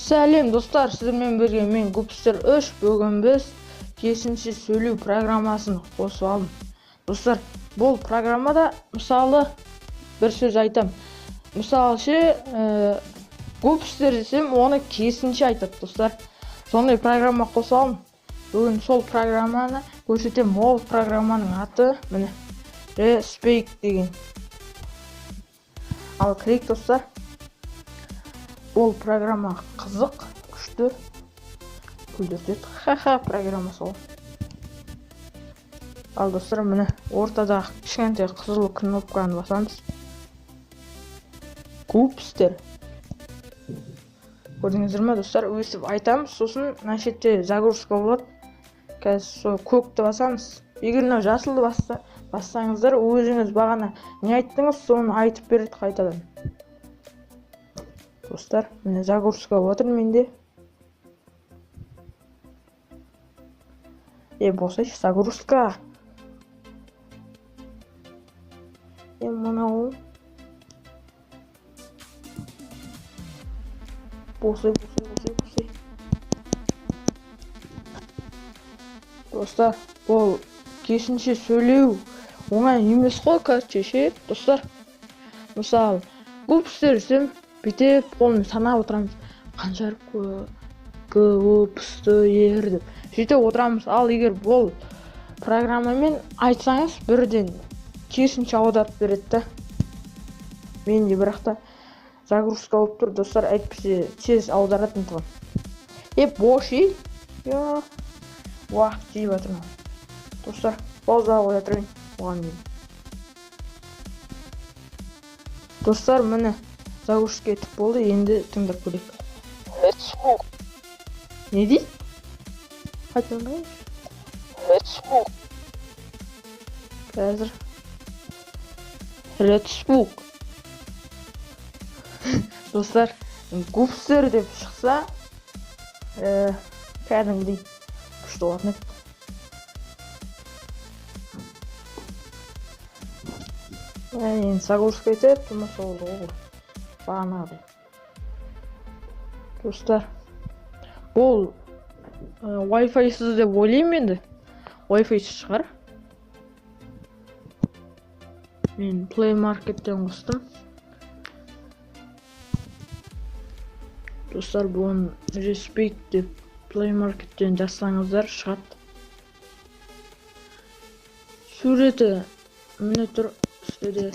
Сәлем достар, сіздермен бірге мен Гупстер 3. Бүгін біз керісінше сөйлеу программасын қосып алдым. Достар, бұл программада мысалы бір сөз айтам. Мысалы Гупстер десем, оны керісінше айтады достар. Сондай программа қосып алдым. Бүгін сол программаны көрсетем. Ол программаның аты міне Respake деген. Ал кірейік достар. Ол программа қызық, күшті, күлдіртеді. Ха-ха, программа сол. Ал достар, міне ортадағы кішкентай қызыл кнопканы басамыз. Гупстер. Көрдіңіздер ме достар? Өсіп айтамыз, сосын мына шетте загрузка болады. Қазір сол көкті басамыз. Егер мынау жасылды бассаңыздар, өзіңіз бағана не айттыңыз, соны айтып береді қайтадан. Достар, міне загрузка отыр менде. Болсайшы, загрузка. Мынау. Болсай. Достар, бұл керісінше сөйлеу оңай емес қой, короче, достар. Мысалы, Гупстер десем, бүйтіп қолмен санап отырамыз. Қанша Гупстер деп. Сөйтіп отырамыз. Ал егер бұл программамен айтсаңыз, бірден керісінше аударып береді. Менде бірақта загрузка болып тұр, достар, әйтпесе тез аударатын тұғын. Боши. Уақыт жейіп жатырмын. Достар, пауза қоя тұрайын. Оған дейін. Достар, міне загрузка етіп болды, енді тыңдап көрейік. Respake. Не дейді? Қайтаңдай? Respake. Қазір. Respake. Достар, Гупстер деп шықса, кәдімгідей күшті болатын еді. Енді загрузка етіп, тұрмаса олды ғой. Бағанағыдай. Достар, бұл Wi-Fi-сіз деп ойлаймын енді. Wi-Fi-сіз шығар. Мен Play Market'тен қостым. Достар, бұны Respake деп Play Market'тен жазсаңыздар шығады. Суреті міне тұр үстеде.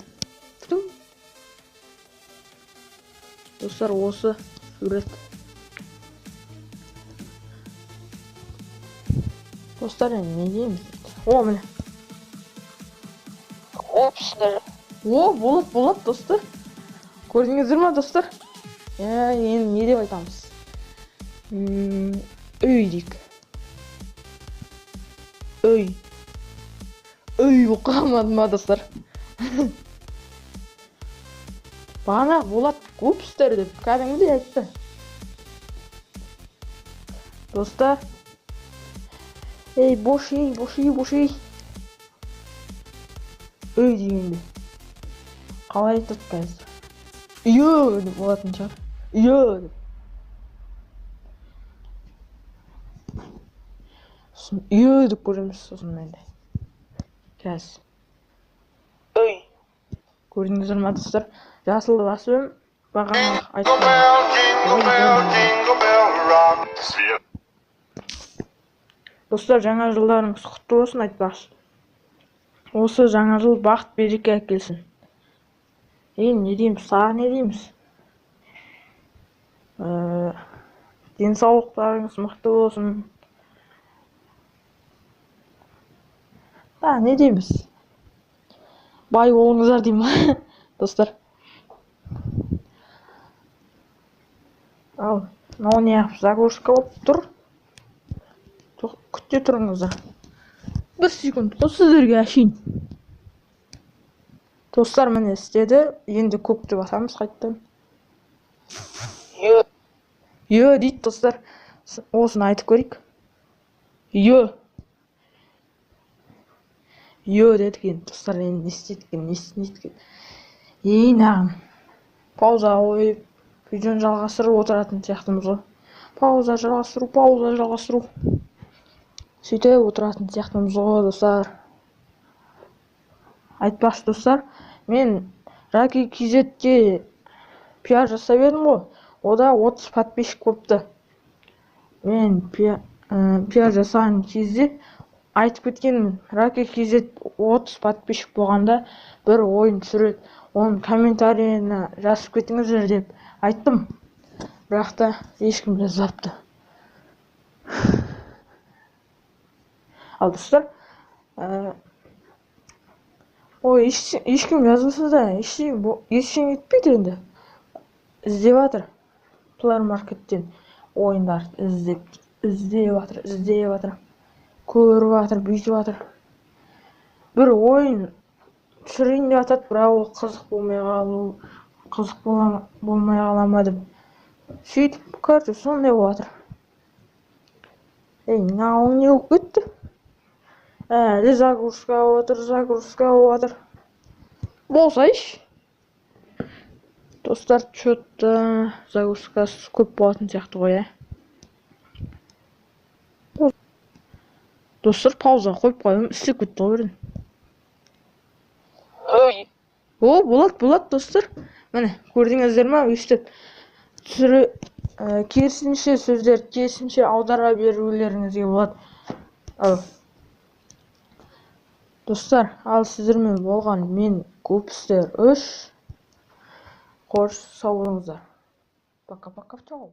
Достар, осы сурет. Достар, не дейміз? Міне. Гупстер. Болады, достар. Көрдіңіздер ме, достар? Енді не деп айтамыз? Үй дейік. Үй оқымадым ма, достар? Бағана болады Гупстер деп кәдімгідей айтты. Достар, боши. Үй дегенде қалай айтады қазір? Үйі деп болатын шығар. Үйі деп. Сосын үйі деп көреміз сосын менде. Қазір. Үй. Көрдіңіздер ме, достар? Жасылды басып, бағана Достар, жаңа жылдарыңыз құтты болсын айтпақшы. Осы жаңа жыл бақыт береке әкелсін. Не дейміз? Саған не дейміз? Денсаулықтарыңыз мықты болсын. Не дейміз? Бай болыңыздар деймін, достар. Ал, мынау не загрузка болып тұр. Күтте тұрыңыздар. Бір секунд, сіздерге әшейін. Достар, міне істеді. Енді көкті басамыз қайттан. Йо дейді, достар. Осыны айтып көрейік. Йо дедіген, достар, енді не істедіген. Нағын. Пауза қойып, видеоны жалғастырып отыратын сияқтымыз ғой. пауза жалғастыру. Сөйтіп отыратын сияқтымыз ғой достар. Айтпақшы достар, мен Раки KZ'ге пиар жасап едім ғой, ода 30 подписчик болыпты. Мен пиар жасаған кезде айтып кеткенмін, Раки KZ 30 подписчик болғанда бір ойын түсіреді, оның комментарийіне жазып кетіңіздер деп айттым. Бірақ та ешкім жазбапты. Ал достар, ешкім жазбаса да ештеңе етпейді енді. Іздеп жатыр. Плей маркеттен ойындар іздеп жатыр. Көріп жатыр, бүйтіп жатыр. Бір ойын түсірейін деп жатады, бірақ ол қызық болмай қала деп. Сөйтіп, короче, сондай болып жатыр. Мынауың не болып кетті? Әлі загрузка болып жатыр. Болсайшы. Достар, что-то загрузкасы көп болатын сияқты ғой, Достар, пауза қойып қойым, істеп кетті ғой бірден. Ой. Болады, достар. Міне, көрдіңіздер ма? Өстіп керісінше сөздер, керісінше аудара берулеріңізге болады. Достар, ал сіздермен болған мен көпістер үш. Қош сау болыңыздар. Пока-пока, чао.